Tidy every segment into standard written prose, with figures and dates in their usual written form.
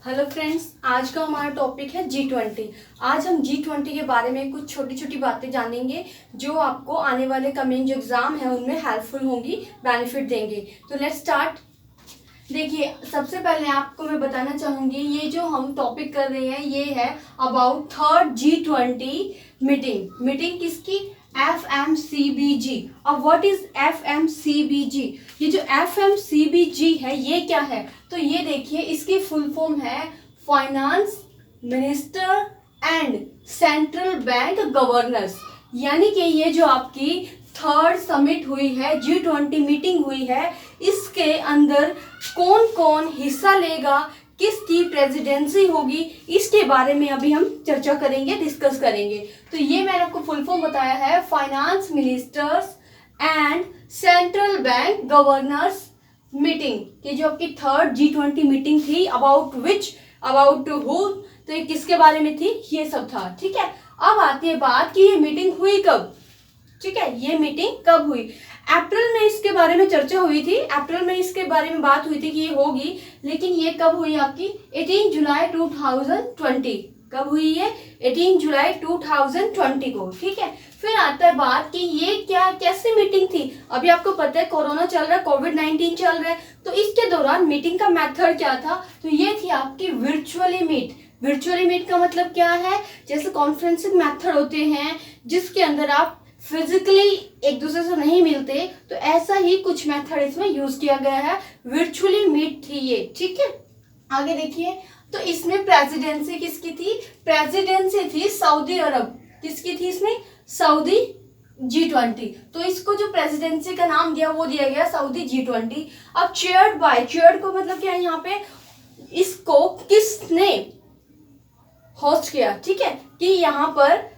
Hello friends, आज का हमारा टॉपिक है G20। आज हम G20 के बारे में कुछ छोटी छोटी बातें जानेंगे जो आपको आने वाले कमिंग जो एग्ज़ाम है उनमें हेल्पफुल होंगी, बेनिफिट देंगे। तो लेट्स स्टार्ट। देखिए, सबसे पहले आपको मैं बताना चाहूँगी, ये जो हम टॉपिक कर रहे हैं ये है अबाउट थर्ड G20 मीटिंग किसकी? FMCBG। अब व्हाट इज FMCBG? ये जो FMCBG है ये क्या है? तो ये देखिए, इसकी फुल फॉर्म है finance minister and central bank governors. यानी कि ये जो आपकी थर्ड समिट हुई है, G20 मीटिंग हुई है, इसके अंदर कौन कौन हिस्सा लेगा, किसकी प्रेसिडेंसी होगी, इसके बारे में अभी हम चर्चा करेंगे, डिस्कस करेंगे। तो ये मैंने आपको फुल फॉर्म बताया है, finance ministers and central bank governors meeting. ये जो आपकी थर्ड G20 मीटिंग थी, अबाउट हु, तो ये किसके बारे में थी, ये सब था। ठीक है, अब आती है बात कि ये मीटिंग हुई कब। ठीक है, ये मीटिंग कब हुई? अप्रैल में इसके बारे में चर्चा हुई थी, अप्रैल में इसके बारे में बात हुई थी कि ये होगी, लेकिन ये कब हुई आपकी? 18 जुलाई 2020। कब हुई है? 18 जुलाई 2020 को। ठीक है, फिर आता है बात कि ये कैसी मीटिंग थी। अभी आपको पता है कोरोना चल रहा है, कोविड-19 चल रहा है, तो इसके दौरान मीटिंग का मेथड क्या था? तो ये थी आपकी वर्चुअली मीट का मतलब क्या है? जैसे कॉन्फ्रेंसिंग मेथड होते हैं जिसके अंदर आप फिजिकली एक दूसरे से नहीं मिलते, तो ऐसा ही कुछ मेथड इसमें यूज किया गया है। वर्चुअली मीट थी ये। ठीक है, आगे देखिए, तो इसमें प्रेसिडेंसी किसकी थी? प्रेसिडेंसी थी सऊदी अरब। किसकी थी इसमें? Saudi G20। तो इसको जो प्रेसिडेंसी का नाम दिया वो दिया गया सऊदी G20। अब चेयर्ड को मतलब क्या है यहाँ पे? इसको किसने होस्ट किया? ठीक है, कि यहाँ पर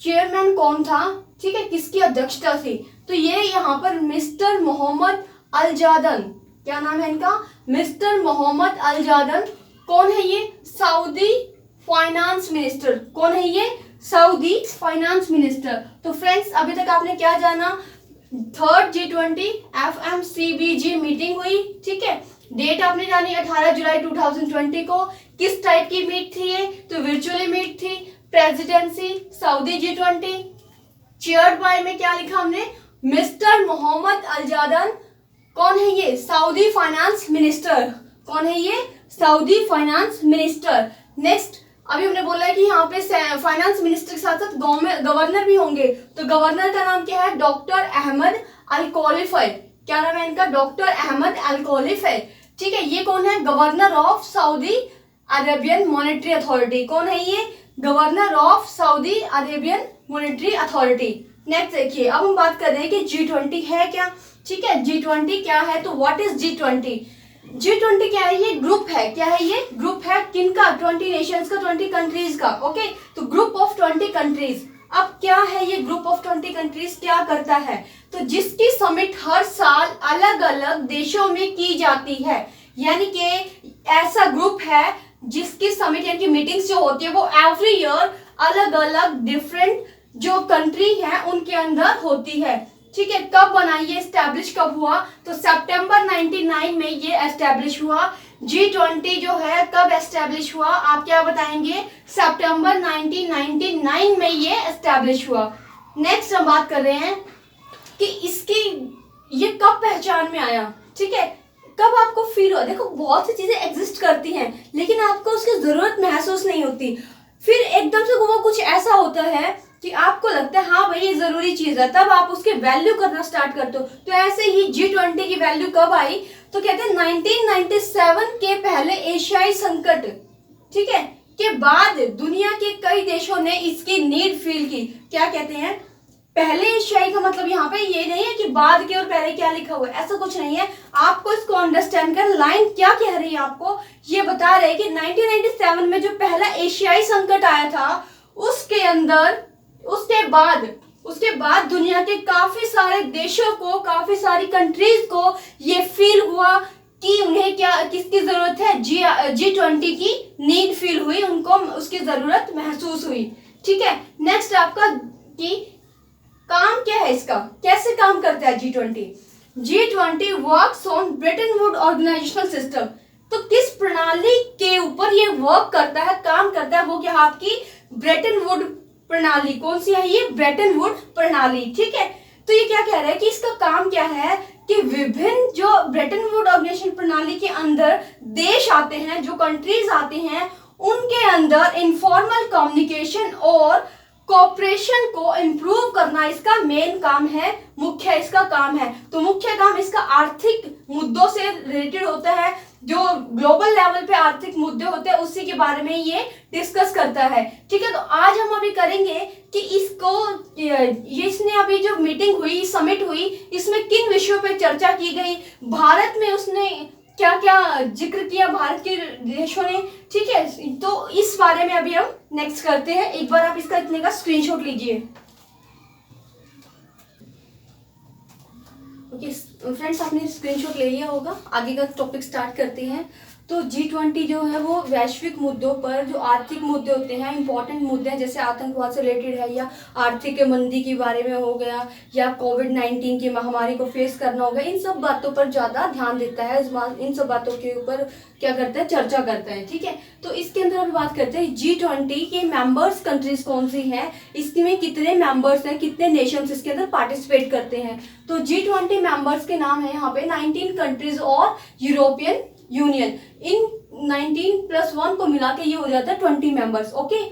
चेयरमैन कौन था? ठीक है, किसकी अध्यक्षता थी? तो ये यहाँ पर मिस्टर मोहम्मद अल जादन। क्या नाम है इनका? मिस्टर मोहम्मद अल जादन। कौन है ये? Saudi finance minister. कौन है ये? Saudi finance minister. तो फ्रेंड्स, अभी तक आपने क्या जाना? थर्ड G20 FMCBG मीटिंग हुई। ठीक है, डेट आपने जानी 18 जुलाई 2020 को। किस टाइप की मीट थी ये? तो वर्चुअली मीट थी। Presidency Saudi G20। Chaired by में क्या लिखा हमने? मिस्टर मोहम्मद अल जादन। कौन है ये? Saudi finance minister. कौन है ये? Saudi finance minister. नेक्स्ट, अभी हमने बोला है कि यहाँ पे फाइनेंस मिनिस्टर के साथ साथ गवर्नर भी होंगे। तो गवर्नर का नाम क्या है? डॉक्टर अहमद अल खलीफा। क्या नाम है इनका? डॉक्टर अहमद अल खलीफा। ठीक है, ये कौन है? Governor of Saudi Arabian monetary authority. कौन है ये? Governor of Saudi Arabian monetary authority. Next देखिए, अब हम बात कर रहे हैं कि G20 है क्या। ठीक है, G20 क्या है? तो व्हाट इज G20? G20 क्या है? ये ग्रुप है। क्या है ये? ग्रुप है किनका? 20 नेशंस का, 20 कंट्रीज का। ओके, तो ग्रुप ऑफ 20 कंट्रीज। अब क्या है ये ग्रुप ऑफ 20 कंट्रीज? क्या करता है? तो जिसकी समिट हर साल अलग अलग देशों में की जाती है, यानी कि ऐसा ग्रुप है जिसकी समिट यानी कि मीटिंग्स जो होती है वो एवरी ईयर अलग अलग डिफरेंट जो कंट्री है उनके अंदर होती है। ठीक है, कब बनाई ये? एस्टैब्लिश कब हुआ? तो सितंबर 99 में ये एस्टैब्लिश हुआ। G20 जो है कब एस्टैब्लिश हुआ? आप क्या बताएंगे? सितंबर 1999 में ये एस्टैब्लिश हुआ। नेक्स्ट हम बात कर रहे हैं कि इसकी ये कब पहचान में आया। ठीक है, कब आपको फील हुआ? देखो, बहुत सी चीजें एग्जिस्ट करती हैं लेकिन आपको उसकी जरूरत महसूस नहीं होती, फिर एकदम से वो कुछ ऐसा होता है कि आपको लगता है हाँ भाई ये जरूरी चीज है, तब आप उसके वैल्यू करना स्टार्ट करते हो। तो ऐसे ही G20 की वैल्यू कब आई? तो कहते हैं 1997 के पहले एशियाई संकट, ठीक है, के बाद दुनिया के कई देशों ने इसकी नीड फील की। क्या कहते हैं? पहले एशियाई का मतलब यहाँ पे ये नहीं है कि बाद के और पहले क्या लिखा हुआ है, ऐसा कुछ नहीं है। आपको इसको अंडरस्टैंड कर, लाइन क्या कह रही है आपको ये बता रहे कि 1997 में जो पहला एशियाई संकट आया था उसके बाद दुनिया के काफी सारे देशों को, काफी सारी कंट्रीज को ये फील हुआ कि उन्हें किसकी जरूरत है? G20 की नीड फील हुई, उनको उसकी जरूरत महसूस हुई। ठीक है, नेक्स्ट आपका कि काम क्या है इसका, कैसे काम करता है G20? G20 works on Bretton Wood organisational system. तो किस प्रणाली के ऊपर ऊपर ये वर्क करता है, काम करता है, वो क्या है आपकी ब्रेटन वुड प्रणाली। कौन सी है ये? ब्रेटन वुड प्रणाली। ठीक है, तो ये क्या कह रहा है कि इसका काम क्या है कि विभिन्न जो ब्रेटन वुड ऑर्गेनाइजेशन प्रणाली के अंदर देश आते हैं, जो कंट्रीज आते हैं, उनके अंदर इनफॉर्मल कम्युनिकेशन और कोऑपरेशन को इम्प्रूव करना इसका मेन काम है, मुख्य इसका काम है। तो मुख्य काम इसका आर्थिक मुद्दों से रिलेटेड होता है, जो ग्लोबल लेवल पे आर्थिक मुद्दे होते हैं उसी के बारे में ये डिस्कस करता है। ठीक है, तो आज हम अभी करेंगे कि इसको इसने अभी जो मीटिंग हुई, समिट हुई, इसमें किन विषयों पे चर्चा की गई, भारत में उसने क्या क्या जिक्र किया, भारत के देशों ने। ठीक है, तो इस बारे में अभी हम नेक्स्ट करते हैं। एक बार आप इसका इतने का स्क्रीनशॉट लीजिए। ओके फ्रेंड्स, आपने स्क्रीनशॉट ले लिया होगा। आगे का टॉपिक स्टार्ट करते हैं। तो G20 जो है वो वैश्विक मुद्दों पर, जो आर्थिक मुद्दे होते हैं, इंपॉर्टेंट मुद्दे हैं, जैसे आतंकवाद से रिलेटेड है, या आर्थिक मंदी के बारे में हो गया, या कोविड-19 की महामारी को फेस करना होगा, इन सब बातों पर ज़्यादा ध्यान देता है, इन सब बातों के ऊपर क्या करता है, चर्चा करता है। ठीक है, तो इसके अंदर हम बात करते हैं G20 के मेंबर्स कंट्रीज कौन सी हैं, इसमें कितने मेंबर्स हैं, कितने नेशंस इसके अंदर पार्टिसिपेट करते हैं। तो G20 मेंबर्स के नाम है यहाँ पे 19 कंट्रीज और यूरोपियन यूनियन। इन 19+1 को मिला के ये हो जाता है 20 मेंबर्स। ओके,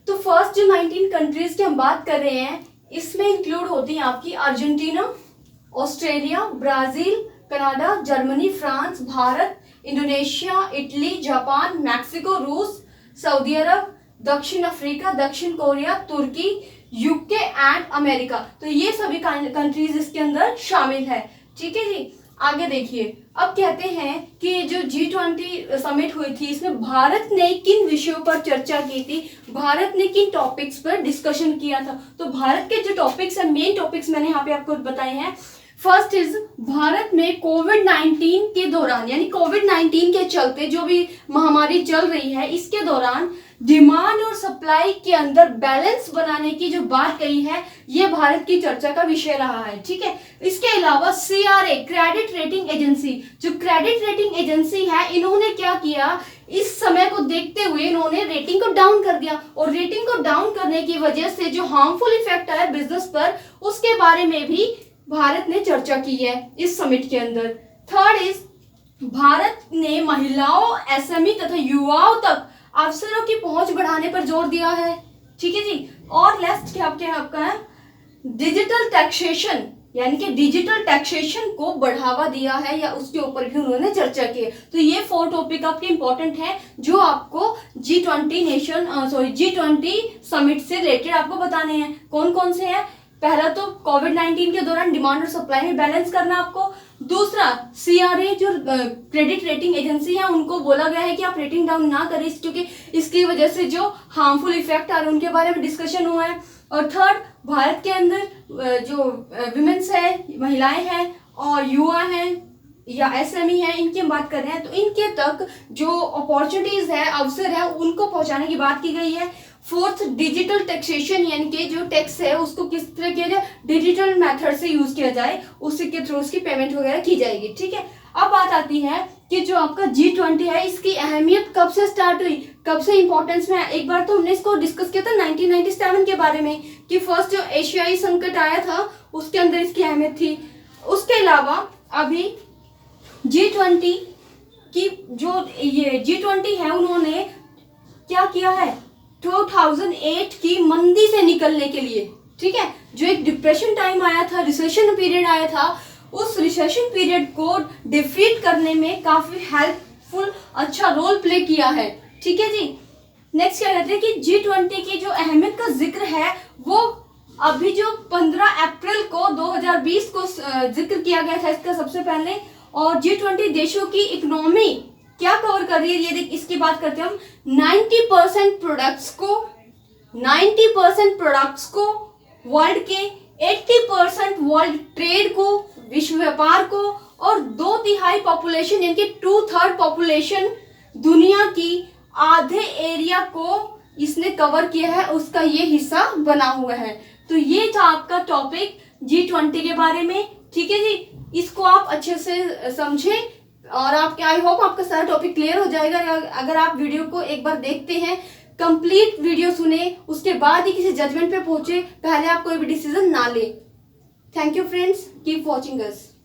तो फर्स्ट जो 19 कंट्रीज की हम बात कर रहे हैं, इसमें इंक्लूड होती हैं आपकी Argentina, Australia, Brazil, Canada, Germany, France, Bharat, Indonesia, Italy, Japan, Mexico, रूस, सऊदी अरब, दक्षिण अफ्रीका, दक्षिण कोरिया, तुर्की, यूके एंड अमेरिका। तो ये सभी कंट्रीज इसके अंदर शामिल है। ठीक है जी, आगे देखिए। अब कहते हैं कि जो G20 समिट हुई थी, इसमें भारत ने किन विषयों पर चर्चा की थी, भारत ने किन टॉपिक्स पर डिस्कशन किया था। तो भारत के जो टॉपिक्स है, मेन टॉपिक्स मैंने यहाँ पे आपको बताए हैं। फर्स्ट इज, भारत में कोविड-19 के दौरान, यानी कोविड-19 के चलते जो भी महामारी चल रही है, इसके दौरान डिमांड और सप्लाई के अंदर बैलेंस बनाने की जो बात कही है, ये भारत की चर्चा का विषय रहा है। ठीक है, इसके अलावा CRA, क्रेडिट रेटिंग एजेंसी, जो क्रेडिट रेटिंग एजेंसी है, इन्होंने क्या किया, इस समय को देखते हुए इन्होंने रेटिंग को डाउन कर दिया, और रेटिंग को डाउन करने की वजह से जो हार्मफुल इफेक्ट आया बिजनेस पर, उसके बारे में भी भारत ने चर्चा की है इस समिट के अंदर। थर्ड इज, भारत ने महिलाओं, SME तथा युवाओं तक अवसरों की पहुंच बढ़ाने पर जोर दिया है। ठीक है जी, और लास्ट क्या आपका है, डिजिटल टैक्सेशन, यानी कि डिजिटल टैक्सेशन को बढ़ावा दिया है, या उसके ऊपर भी उन्होंने चर्चा की है। तो ये 4 टॉपिक आपके इंपॉर्टेंट है, जो आपको G20 समिट से रिलेटेड आपको बताने हैं। कौन कौन से हैं? पहला तो कोविड-19 के दौरान डिमांड और सप्लाई में बैलेंस करना आपको। दूसरा, CRA जो क्रेडिट रेटिंग एजेंसी है, उनको बोला गया है कि आप रेटिंग डाउन ना करें, क्योंकि इसकी वजह से जो हार्मफुल इफेक्ट आ रहे हैं उनके बारे में डिस्कशन हुआ है। और थर्ड, भारत के अंदर जो विमेंस है, महिलाएं हैं और युवा हैं या SME है, इनकी हम बात कर रहे हैं, तो इनके तक जो अपॉर्चुनिटीज है, अवसर है, उनको पहुंचाने की बात की गई है। फोर्थ, डिजिटल टैक्सेशन, यानी कि जो टैक्स है उसको किस तरह किया जाए, डिजिटल मेथड से यूज किया जाए, उसी के थ्रू उसकी पेमेंट वगैरह की जाएगी। ठीक है, अब बात आती है कि जो आपका G20 है, इसकी अहमियत कब से स्टार्ट हुई, कब से इंपॉर्टेंस में है। एक बार तो हमने इसको डिस्कस किया था 1997 के बारे में, कि फर्स्ट जो एशियाई संकट आया था उसके अंदर इसकी अहमियत थी। उसके अलावा अभी G20 की जो ये G20 है, उन्होंने क्या किया है, 2008 की मंदी से निकलने के लिए, ठीक है, जो एक डिप्रेशन टाइम आया था, रिसेशन पीरियड आया था, उस रिसेशन पीरियड को डिफीट करने में काफी हेल्पफुल, अच्छा रोल प्ले किया है। ठीक है जी, नेक्स्ट क्या कहते हैं कि G20 की जो अहमियत का जिक्र है, वो अभी जो 15 अप्रैल को 2020 को जिक्र किया गया था इसका सबसे पहले। और G20 देशों की इकोनॉमी क्या कवर कर रही है, ये देख, इसकी बात करते हैं हम। 90% प्रोडक्ट्स को वर्ल्ड के, 80% वर्ल्ड ट्रेड को, विश्व व्यापार को, और 2/3 पॉपुलेशन, यानी कि 2/3 पॉपुलेशन दुनिया की आधे एरिया को इसने कवर किया है, उसका ये हिस्सा बना हुआ है। तो ये था आपका टॉपिक G20 के बारे में। ठीक है जी, इसको आप अच्छे से समझें, और आपके आई होप आपका सारा टॉपिक क्लियर हो जाएगा अगर आप वीडियो को एक बार देखते हैं, कंप्लीट वीडियो सुने, उसके बाद ही किसी जजमेंट पे पहुंचे, पहले आप कोई भी डिसीजन ना ले। Thank you friends, keep watching us.